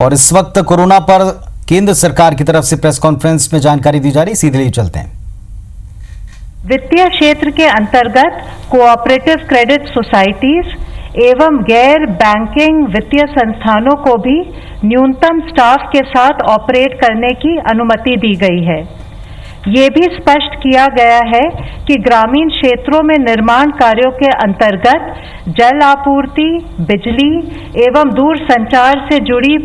और इस वक्त कोरोना पर केंद्र सरकार की तरफ से प्रेस कॉन्फ्रेंस में जानकारी दी जा रही, सीधे ही चलते हैं। वित्तीय क्षेत्र के अंतर्गत कोऑपरेटिव क्रेडिट सोसाइटीज एवं गैर बैंकिंग वित्तीय संस्थानों को भी न्यूनतम स्टाफ के साथ ऑपरेट करने की अनुमति दी गई है। ये भी स्पष्ट किया गया है कि ग्रामीण क्षेत्रों में निर्माण कार्यों के अंतर्गत जल आपूर्ति, बिजली एवं दूरसंचार से जुड़ी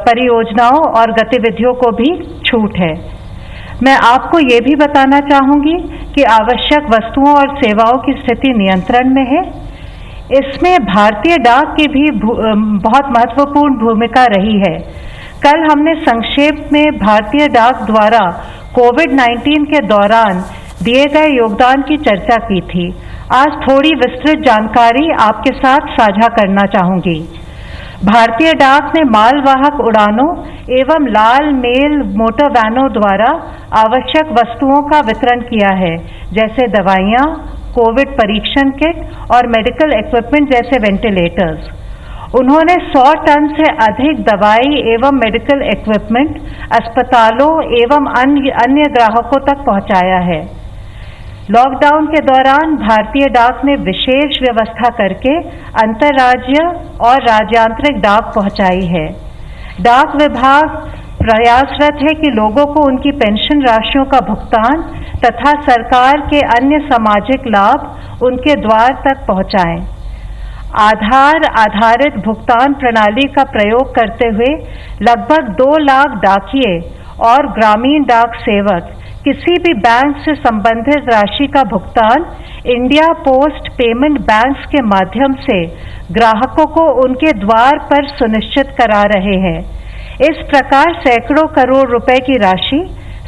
परियोजनाओं और गतिविधियों को भी छूट है। मैं आपको ये भी बताना चाहूंगी कि आवश्यक वस्तुओं और सेवाओं की स्थिति नियंत्रण में है। इसमें भारतीय डाक की भी बहुत महत्वपूर्ण भूमिका रही है। कल हमने संक्षेप में भारतीय डाक द्वारा कोविड-19 के दौरान दिए गए योगदान की चर्चा की थी। आज थोड़ी विस्तृत जानकारी आपके साथ साझा करना चाहूंगी। भारतीय डाक ने मालवाहक उड़ानों एवं लाल मेल मोटर वैनों द्वारा आवश्यक वस्तुओं का वितरण किया है, जैसे दवाइयाँ, कोविड परीक्षण किट और मेडिकल इक्विपमेंट जैसे वेंटिलेटर्स। उन्होंने 100 टन से अधिक दवाई एवं मेडिकल इक्विपमेंट अस्पतालों एवं अन्य ग्राहकों तक पहुंचाया है। लॉकडाउन के दौरान भारतीय डाक ने विशेष व्यवस्था करके अंतर्राज्य और राज्यांतरिक डाक पहुंचाई है। डाक विभाग प्रयासरत है कि लोगों को उनकी पेंशन राशियों का भुगतान तथा सरकार के अन्य सामाजिक लाभ उनके द्वार तक पहुंचाएं। आधार आधारित भुगतान प्रणाली का प्रयोग करते हुए लगभग 2 लाख डाकिये और ग्रामीण डाक सेवक किसी भी बैंक से संबंधित राशि का भुगतान इंडिया पोस्ट पेमेंट बैंक्स के माध्यम से ग्राहकों को उनके द्वार पर सुनिश्चित करा रहे हैं। इस प्रकार सैकड़ों करोड़ रुपए की राशि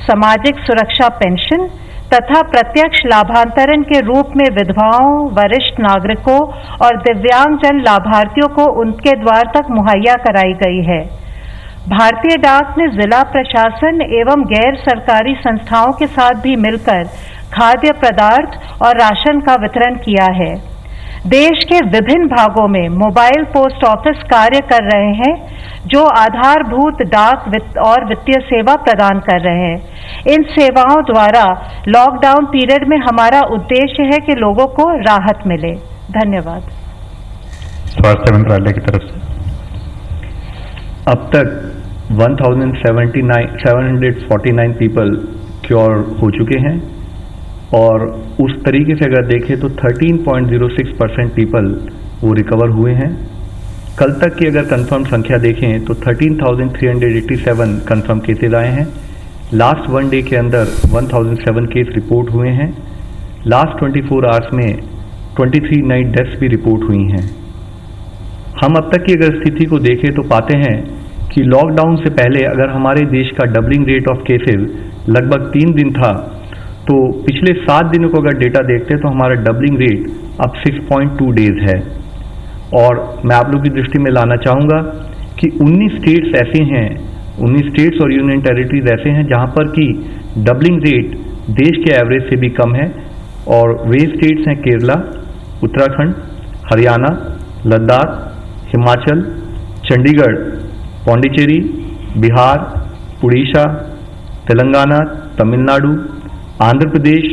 सामाजिक सुरक्षा पेंशन तथा प्रत्यक्ष लाभांतरण के रूप में विधवाओं, वरिष्ठ नागरिकों और दिव्यांगजन लाभार्थियों को उनके द्वार तक मुहैया कराई गई है। भारतीय डाक ने जिला प्रशासन एवं गैर सरकारी संस्थाओं के साथ भी मिलकर खाद्य पदार्थ और राशन का वितरण किया है। देश के विभिन्न भागों में मोबाइल पोस्ट ऑफिस कार्य कर रहे हैं, जो आधारभूत डाक और वित्तीय सेवा प्रदान कर रहे हैं। इन सेवाओं द्वारा लॉकडाउन पीरियड में हमारा उद्देश्य है कि लोगों को राहत मिले। धन्यवाद। स्वास्थ्य मंत्रालय की तरफ से अब तक 1749 पीपल क्योर हो चुके हैं और उस तरीके से अगर देखें तो 13.06% पीपल वो रिकवर हुए हैं। कल तक की अगर कंफर्म संख्या देखें तो 13,387 कंफर्म केसेज आए हैं। लास्ट 1 डे के अंदर 1007 केस रिपोर्ट हुए हैं। लास्ट 24 आवर्स में 23 नई डेथ्स भी रिपोर्ट हुई हैं। हम अब तक की अगर स्थिति को देखें तो पाते हैं कि लॉकडाउन से पहले अगर हमारे देश का डबलिंग रेट ऑफ केसेज लगभग 3 दिन था, तो पिछले 7 दिनों को अगर डेटा देखते हैं तो हमारा डबलिंग रेट अब 6.2 डेज है। और मैं आप लोग की दृष्टि में लाना चाहूँगा कि 19 स्टेट्स ऐसे हैं, 19 स्टेट्स और यूनियन टेरिटरीज ऐसे हैं जहाँ पर कि डबलिंग रेट देश के एवरेज से भी कम है। और वे स्टेट्स हैं केरला, उत्तराखंड, हरियाणा, लद्दाख, हिमाचल, चंडीगढ़, पौंडीचेरी, बिहार, उड़ीसा, तेलंगाना, तमिलनाडु, आंध्र प्रदेश,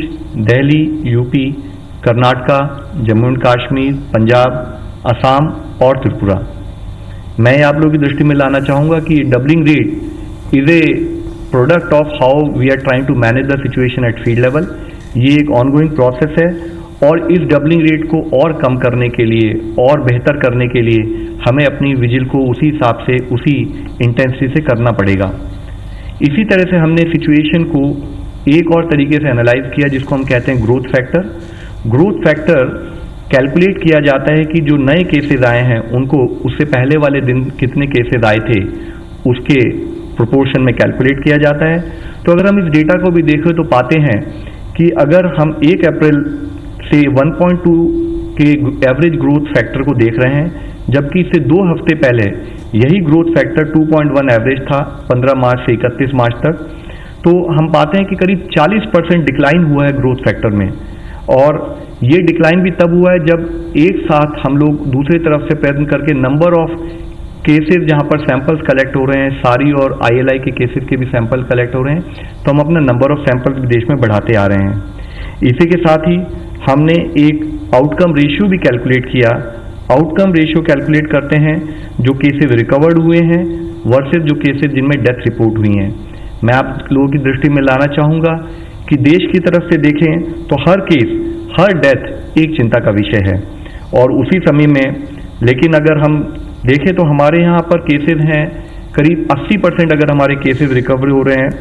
दिल्ली, यूपी, कर्नाटका, जम्मू एंड कश्मीर, पंजाब, असम और त्रिपुरा। मैं आप लोगों की दृष्टि में लाना चाहूँगा कि doubling rate is a product of how we are trying to manage the situation at field level. ये एक ऑनगोइंग प्रोसेस है और इस डबलिंग रेट को और कम करने के लिए और बेहतर करने के लिए हमें अपनी विजिल को उसी हिसाब से, उसी इंटेंसिटी से करना पड़ेगा। इसी तरह से हमने सिचुएशन को एक और तरीके से एनालाइज किया, जिसको हम कहते हैं growth factor. Growth factor calculate किया जाता है कि जो नए केसेस आए हैं उनको उससे पहले वाले दिन कितने केसेस आए थे उसके प्रोपोर्शन में कैलकुलेट किया जाता है। तो अगर हम इस डेटा को भी देखें तो पाते हैं कि अगर हम 1 अप्रैल से 1.2 के एवरेज ग्रोथ फैक्टर को देख रहे हैं, जबकि इससे 2 हफ्ते पहले यही ग्रोथ फैक्टर 2.1 एवरेज था 15 मार्च से 31 मार्च तक, तो हम पाते हैं कि करीब 40% डिक्लाइन हुआ है ग्रोथ फैक्टर में। और ये डिक्लाइन भी तब हुआ है जब एक साथ हम लोग दूसरी तरफ से प्रयत्न करके नंबर ऑफ केसेस जहां पर सैंपल्स कलेक्ट हो रहे हैं, सारी और ILI के केसेस के भी सैंपल कलेक्ट हो रहे हैं, तो हम अपना नंबर ऑफ सैंपल्स भी देश में बढ़ाते आ रहे हैं। इसी के साथ ही हमने एक आउटकम रेशियो भी कैलकुलेट किया। आउटकम रेशियो कैलकुलेट करते हैं जो केसेस रिकवर्ड हुए हैं वर्सेस जो केसेस जिनमें डेथ रिपोर्ट हुई हैं। मैं आप लोगों की दृष्टि में लाना चाहूंगा कि देश की तरफ से देखें तो हर केस, हर डेथ एक चिंता का विषय है। और उसी समय में लेकिन अगर हम देखें तो हमारे यहाँ पर केसेस हैं करीब 80% अगर हमारे केसेस रिकवर हो रहे हैं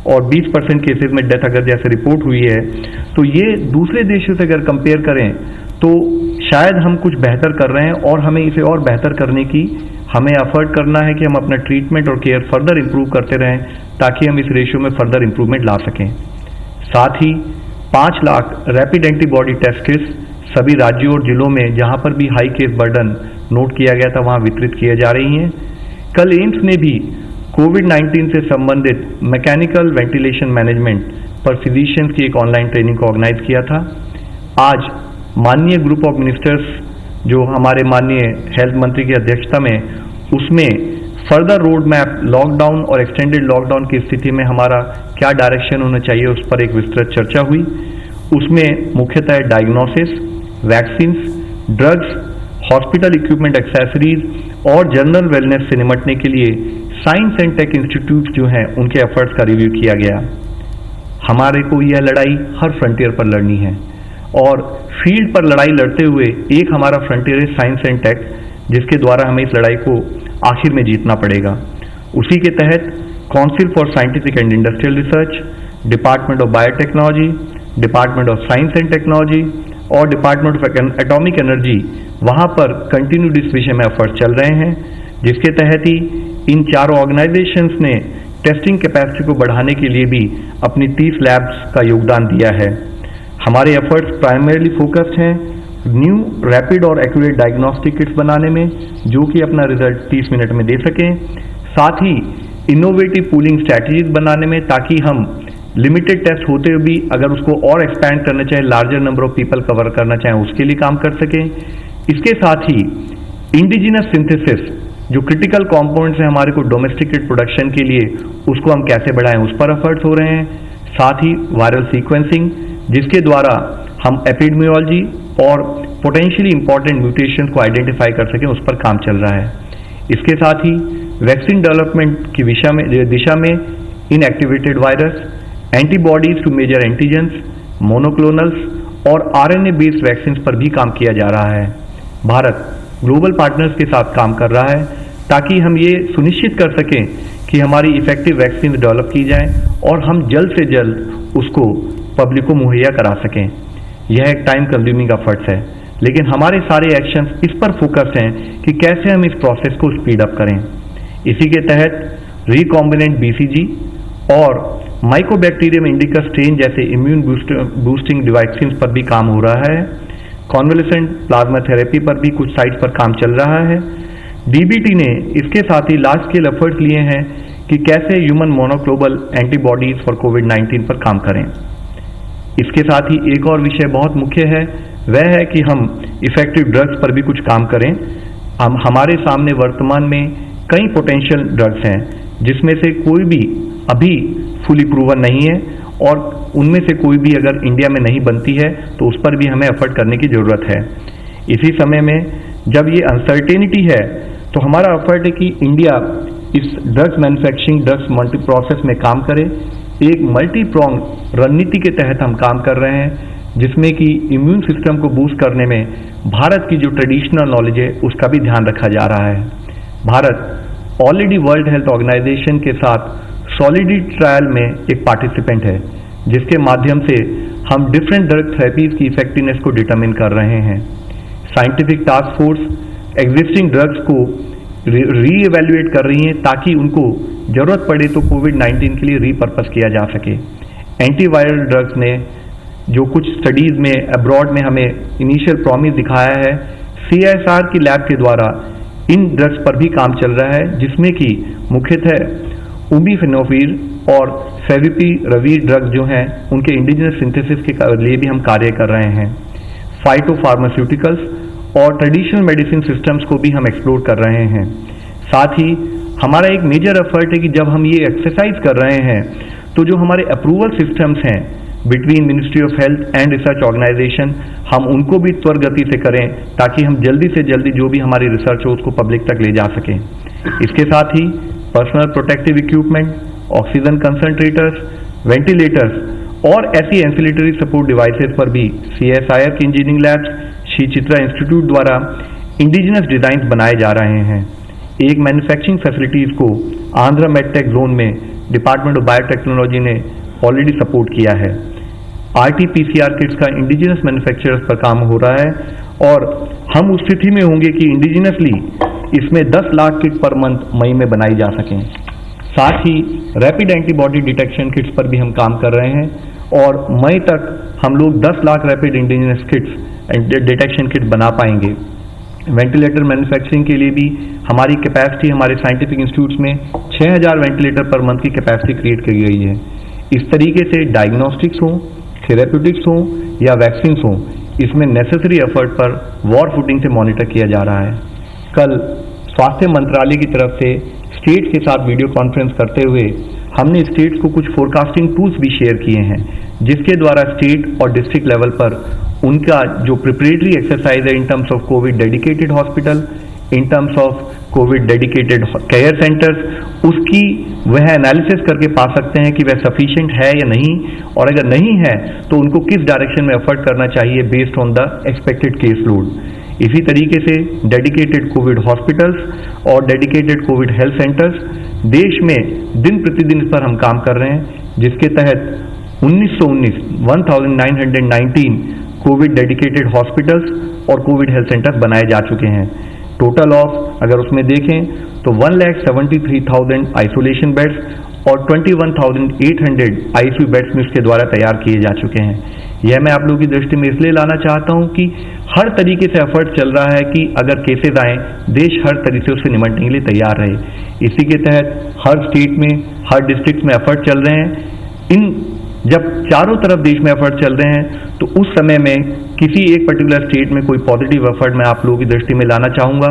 और 20% केसेस में डेथ अगर जैसे रिपोर्ट हुई है, तो ये दूसरे देशों से अगर कंपेयर करें तो शायद हम कुछ बेहतर कर रहे हैं और हमें इसे और बेहतर करने की हमें एफर्ट करना है कि हम अपना ट्रीटमेंट और केयर फर्दर इंप्रूव करते रहें ताकि हम इस रेशियो में फर्दर इंप्रूवमेंट ला सकें। साथ ही 5 lakh rapid antibody test kits सभी राज्यों और जिलों में जहां पर भी हाई केस बर्डन नोट किया गया था वहां वितरित किए जा रही हैं। कल एम्स ने भी कोविड-19 से संबंधित मैकेनिकल वेंटिलेशन मैनेजमेंट पर फिजिशियंस की एक ऑनलाइन ट्रेनिंग को ऑर्गेनाइज किया था। आज माननीय ग्रुप ऑफ मिनिस्टर्स जो हमारे माननीय हेल्थ मंत्री की अध्यक्षता में, उसमें फर्दर रोड मैप लॉकडाउन और एक्सटेंडेड लॉकडाउन की स्थिति में हमारा क्या डायरेक्शन होना चाहिए उस पर एक विस्तृत चर्चा हुई। उसमें मुख्यतः diagnosis, vaccines, drugs, hospital equipment accessories और जनरल वेलनेस से निपटने के लिए साइंस एंड टेक इंस्टीट्यूट जो हैं उनके एफर्ट्स का रिव्यू किया गया। हमारे को यह लड़ाई हर फ्रंटियर पर लड़नी है और फील्ड पर लड़ाई लड़ते हुए एक हमारा फ्रंटियर है साइंस एंड टेक, जिसके द्वारा हमें इस लड़ाई को आखिर में जीतना पड़ेगा। उसी के तहत council for scientific and industrial research, department of biotechnology, department of science and technology और डिपार्टमेंट ऑफ एटॉमिक एनर्जी, वहां पर कंटिन्यूड इस विषय में एफर्ट चल रहे हैं, जिसके तहत ही इन चारों ऑर्गेनाइजेशंस ने टेस्टिंग कैपेसिटी को बढ़ाने के लिए भी अपनी 30 लैब्स का योगदान दिया है। हमारे एफर्ट्स प्राइमरीली फोकस्ड हैं न्यू रैपिड और एक्यूरेट डायग्नोस्टिक किट्स बनाने में, जो कि अपना रिजल्ट 30 मिनट में दे सकें। साथ ही इनोवेटिव पूलिंग स्ट्रैटेजीज बनाने में, ताकि हम लिमिटेड टेस्ट होते हुए भी अगर उसको और एक्सपैंड करना चाहें, larger number of people cover करना चाहें, उसके लिए काम कर सकें। इसके साथ ही इंडिजिनस सिंथेसिस जो क्रिटिकल कंपोनेंट्स हैं हमारे को डोमेस्टिकेट प्रोडक्शन के लिए, उसको हम कैसे बढ़ाएं, उस पर एफर्ट्स हो रहे हैं। साथ ही वायरल सीक्वेंसिंग, जिसके द्वारा हम एपिडेमियोलॉजी और पोटेंशियली इंपॉर्टेंट म्यूटेशंस को आइडेंटिफाई कर सकें, उस पर काम चल रहा है। इसके साथ ही वैक्सीन डेवलपमेंट की दिशा में inactivated virus, antibodies to major antigens, monoclonals और RNA बेस्ड वैक्सीन पर भी काम किया जा रहा है। भारत ग्लोबल पार्टनर्स के साथ काम कर रहा है ताकि हम ये सुनिश्चित कर सकें कि हमारी इफेक्टिव वैक्सीन डेवलप की जाए और हम जल्द से जल्द उसको पब्लिक को मुहैया करा सकें। यह एक टाइम कंज्यूमिंग एफर्ट्स है, लेकिन हमारे सारे एक्शंस इस पर फोकस हैं कि कैसे हम इस प्रोसेस को स्पीड अप करें। इसी के तहत रिकॉम्बिनेंट BCG और माइकोबैक्टीरियम इंडिका स्ट्रेन जैसे इम्यून बूस्टिंग वैक्सीन पर भी काम हो रहा है। कॉन्वलेसेंट प्लाज्मा थेरेपी पर भी कुछ साइट्स पर काम चल रहा है। DBT ने इसके साथ ही लार्ज स्केल एफर्ट्स लिए हैं कि कैसे ह्यूमन मोनोक्लोनल एंटीबॉडीज फॉर कोविड-19 पर काम करें। इसके साथ ही एक और विषय बहुत मुख्य है, वह है कि हम इफेक्टिव ड्रग्स पर भी कुछ काम करें। हमारे सामने वर्तमान में कई पोटेंशियल ड्रग्स हैं, जिसमें से कोई भी अभी फुली प्रूवन नहीं है और उनमें से कोई भी अगर इंडिया में नहीं बनती है तो उस पर भी हमें एफर्ट करने की जरूरत है। इसी समय में जब ये अनसर्टेनिटी है तो हमारा एफर्ट है कि इंडिया इस drugs manufacturing, drugs multi process में काम करे। एक मल्टी प्रोंग रणनीति के तहत हम काम कर रहे हैं, जिसमें कि इम्यून सिस्टम को बूस्ट करने में भारत की जो ट्रेडिशनल नॉलेज है उसका भी ध्यान रखा जा रहा है। Bharat already World Health Organization के साथ सॉलिडिटी ट्रायल में एक पार्टिसिपेंट है, जिसके माध्यम से हम डिफरेंट ड्रग थेरेपीज की इफेक्टिवनेस को डिटरमिन कर रहे हैं। Scientific task force existing drugs को रीइवैल्यूएट कर रही है ताकि उनको जरूरत पड़े तो कोविड-19 के लिए रीपर्पस किया जा सके। एंटीवायरल ड्रग्स ने जो कुछ स्टडीज में अब्रॉड में हमें इनिशियल प्रॉमिस दिखाया है, CSR की लैब के द्वारा इन ड्रग्स पर भी काम चल रहा है, जिसमें कि मुख्यतः उमिफेनोफिर और फेविपिराविर ड्रग जो हैं उनके इंडिजिनस सिंथेसिस के लिए भी हम कार्य कर रहे हैं। फाइटो फार्मास्यूटिकल्स और ट्रेडिशनल मेडिसिन सिस्टम्स को भी हम एक्सप्लोर कर रहे हैं। साथ ही हमारा एक मेजर एफर्ट है कि जब हम ये एक्सरसाइज कर रहे हैं तो जो हमारे अप्रूवल सिस्टम्स हैं between ministry of health and research organisation, हम उनको भी त्वरित गति से करें ताकि हम जल्दी से जल्दी जो भी हमारी रिसर्च हो उसको पब्लिक तक ले जा सकें। इसके साथ ही personal protective equipment, oxygen concentrators, ventilators और ऐसी एंसिलेटरी सपोर्ट डिवाइसेस पर भी CSIR के engineering labs, Shri Chitra institute द्वारा इंडिजिनस डिजाइन बनाए जा रहे हैं। एक मैन्युफैक्चरिंग फैसिलिटीज को आंध्रा मेडटेक जोन में डिपार्टमेंट ऑफ बायोटेक्नोलॉजी ने ऑलरेडी सपोर्ट किया है। RT-PCR किट्स का इंडिजिनस मैन्युफैक्चरर्स पर काम हो रहा है और हम उस स्थिति में होंगे कि इंडिजिनसली इसमें 10 लाख किट पर मंथ मई में बनाई जा सकें। साथ ही रैपिड एंटीबॉडी डिटेक्शन किट्स पर भी हम काम कर रहे हैं और मई तक हम लोग 10 lakh rapid indigenous kits detection kit बना पाएंगे। वेंटिलेटर मैन्युफैक्चरिंग के लिए भी हमारी कैपेसिटी हमारे साइंटिफिक इंस्टीट्यूट्स में 6000 वेंटिलेटर पर मंथ की कैपेसिटी क्रिएट की गई है। इस तरीके से डायग्नोस्टिक्स हो, थेरेप्यूटिक्स हो या वैक्सीन हो, इसमें नेसेसरी एफर्ट पर वॉर फुटिंग से मॉनिटर किया जा रहा है। कल स्वास्थ्य मंत्रालय की तरफ से स्टेट के साथ वीडियो कॉन्फ्रेंस करते हुए हमने स्टेट्स को कुछ फोरकास्टिंग टूल्स भी शेयर किए हैं, जिसके द्वारा स्टेट और डिस्ट्रिक्ट लेवल पर उनका जो प्रिपरेटरी एक्सरसाइज है in terms of Covid dedicated hospital, in terms of Covid dedicated care centres, उसकी वह एनालिसिस करके पा सकते हैं कि वह सफिशिएंट है या नहीं, और अगर नहीं है तो उनको किस डायरेक्शन में एफर्ट करना चाहिए based on the expected case load. इसी तरीके से डेडिकेटेड कोविड हॉस्पिटल्स और डेडिकेटेड कोविड हेल्थ सेंटर्स देश में दिन प्रतिदिन इस पर हम काम कर रहे हैं, जिसके तहत 1919 कोविड डेडिकेटेड हॉस्पिटल्स और कोविड हेल्थ सेंटर्स बनाए जा चुके हैं। टोटल ऑफ अगर उसमें देखें तो 1,73,000 आइसोलेशन बेड्स और 21,800 ICU बेड्स में उसके द्वारा तैयार किए जा चुके हैं। यह मैं आप लोगों की दृष्टि में इसलिए लाना चाहता हूं कि हर तरीके से एफर्ट चल रहा है कि अगर केसेस आए देश हर तरीके से उससे निपटने के लिए तैयार रहे। इसी के तहत हर स्टेट में, हर डिस्ट्रिक्ट में एफर्ट चल रहे हैं। जब चारों तरफ देश में एफर्ट चल रहे हैं तो उस समय में किसी एक पर्टिकुलर स्टेट में कोई पॉजिटिव एफर्ट मैं आप लोगों की दृष्टि में लाना चाहूँगा।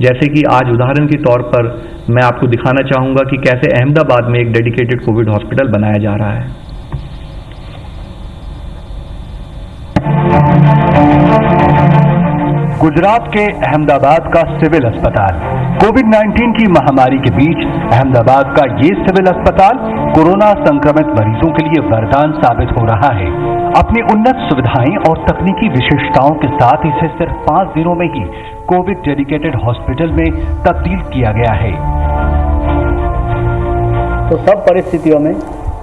जैसे कि आज उदाहरण के तौर पर मैं आपको दिखाना चाहूँगा कि कैसे अहमदाबाद में एक डेडिकेटेड कोविड हॉस्पिटल बनाया जा रहा है। गुजरात के अहमदाबाद का सिविल अस्पताल कोविड-19 की महामारी के बीच अहमदाबाद का ये सिविल अस्पताल कोरोना संक्रमित मरीजों के लिए वरदान साबित हो रहा है। अपनी उन्नत सुविधाएं और तकनीकी विशेषताओं के साथ इसे सिर्फ 5 दिनों में ही कोविड डेडिकेटेड हॉस्पिटल में तब्दील किया गया है। तो सब परिस्थितियों में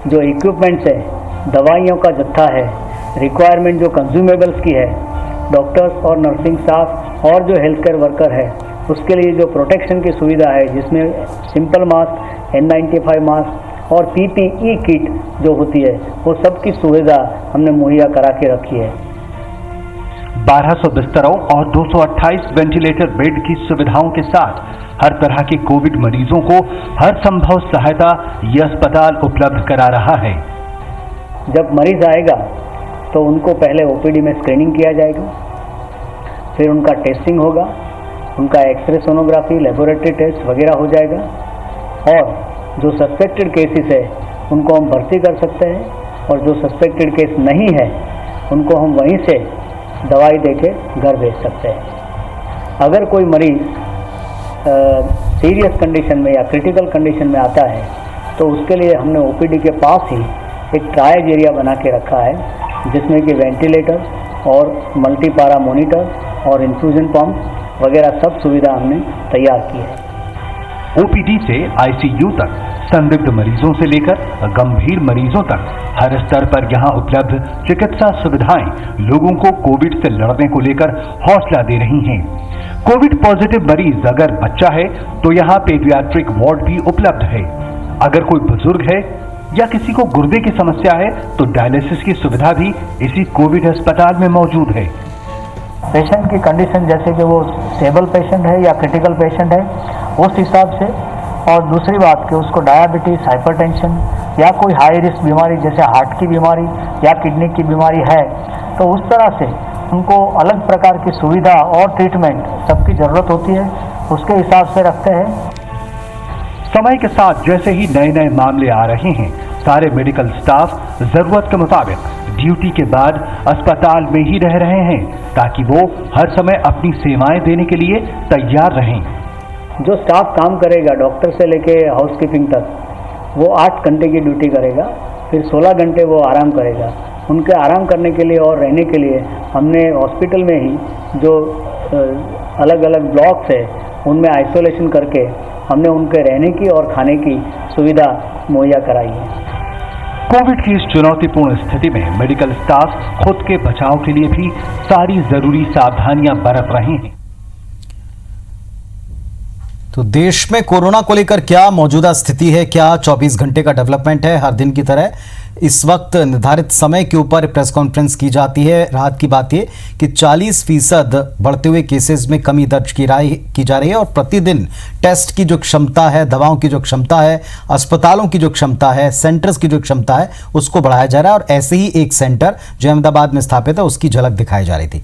जो इक्विपमेंट्स है, दवाइयों का जत्था है, रिक्वायरमेंट जो कंज्यूमेबल्स की है, डॉक्टर्स और नर्सिंग स्टाफ और जो हेल्थ केयर वर्कर है उसके लिए जो प्रोटेक्शन की सुविधा है, जिसमें सिंपल मास्क, N95 मास्क और PPE किट जो होती है वो सब की सुविधा हमने मुहैया करा के रखी है। 1200 बिस्तरों और 228 वेंटिलेटर बेड की सुविधाओं के साथ हर तरह के कोविड मरीजों को हर संभव सहायता ये अस्पताल उपलब्ध करा रहा है। जब मरीज आएगा तो उनको पहले OPD में स्क्रीनिंग किया जाएगा, फिर उनका टेस्टिंग होगा, उनका एक्सरे सोनोग्राफी, लेबोरेटरी टेस्ट वगैरह हो जाएगा, और जो सस्पेक्टेड केसेस है उनको हम भर्ती कर सकते हैं, और जो सस्पेक्टेड केस नहीं है उनको हम वहीं से दवाई देके घर भेज सकते हैं। अगर कोई मरीज सीरियस कंडीशन में या क्रिटिकल कंडीशन में आता है तो उसके लिए हमने OPD के पास ही एक ट्रायज एरिया बना के रखा है, जिसमें कि वेंटिलेटर और मल्टीपारा मॉनिटर और इन्फ्यूजन पंप वगैरह सब सुविधा हमने तैयार की है। OPD से ICU तक संदिग्ध मरीजों से लेकर गंभीर मरीजों तक हर स्तर पर यहां उपलब्ध चिकित्सा सुविधाएं लोगों को कोविड से लड़ने को लेकर हौसला दे रही हैं। कोविड पॉजिटिव मरीज अगर बच्चा है तो यहां पेडियाट्रिक वार्ड भी उपलब्ध है। अगर कोई बुजुर्ग है या किसी को गुर्दे की समस्या है तो डायलिसिस की सुविधा भी इसी कोविड अस्पताल में मौजूद है। पेशेंट की कंडीशन जैसे कि वो स्टेबल पेशेंट है या क्रिटिकल पेशेंट है उस हिसाब से, और दूसरी बात कि उसको डायबिटीज, हाइपरटेंशन या कोई हाई रिस्क बीमारी जैसे हार्ट की बीमारी या किडनी की बीमारी है तो उस तरह से उनको अलग प्रकार की सुविधा और ट्रीटमेंट सबकी ज़रूरत होती है, उसके हिसाब से रखते हैं। समय के साथ जैसे ही नए नए मामले आ रहे हैं, सारे मेडिकल स्टाफ जरूरत के मुताबिक ड्यूटी के बाद अस्पताल में ही रह रहे हैं ताकि वो हर समय अपनी सेवाएं देने के लिए तैयार रहें। जो स्टाफ काम करेगा डॉक्टर से लेके हाउसकीपिंग तक, वो 8 घंटे की ड्यूटी करेगा, फिर 16 घंटे वो आराम करेगा। उनके आराम करने के लिए और रहने के लिए हमने हॉस्पिटल में ही जो अलग अलग ब्लॉक्स है उनमें आइसोलेशन करके हमने उनके रहने की और खाने की सुविधा मुहैया कराई है। कोविड की इस चुनौतीपूर्ण स्थिति में मेडिकल स्टाफ खुद के बचाव के लिए भी सारी जरूरी सावधानियां बरत रहे हैं। तो देश में कोरोना को लेकर क्या मौजूदा स्थिति है, क्या 24 घंटे का डेवलपमेंट है? हर दिन की तरह इस वक्त निर्धारित समय के ऊपर प्रेस कॉन्फ्रेंस की जाती है। राहत की बात यह कि 40% बढ़ते हुए केसेस में कमी दर्ज की जा रही है और प्रतिदिन टेस्ट की जो क्षमता है, दवाओं की जो क्षमता है, अस्पतालों की जो क्षमता है, सेंटर्स की जो क्षमता है, उसको बढ़ाया जा रहा है। और ऐसे ही एक सेंटर जो अहमदाबाद में स्थापित है, उसकी झलक दिखाई जा रही थी।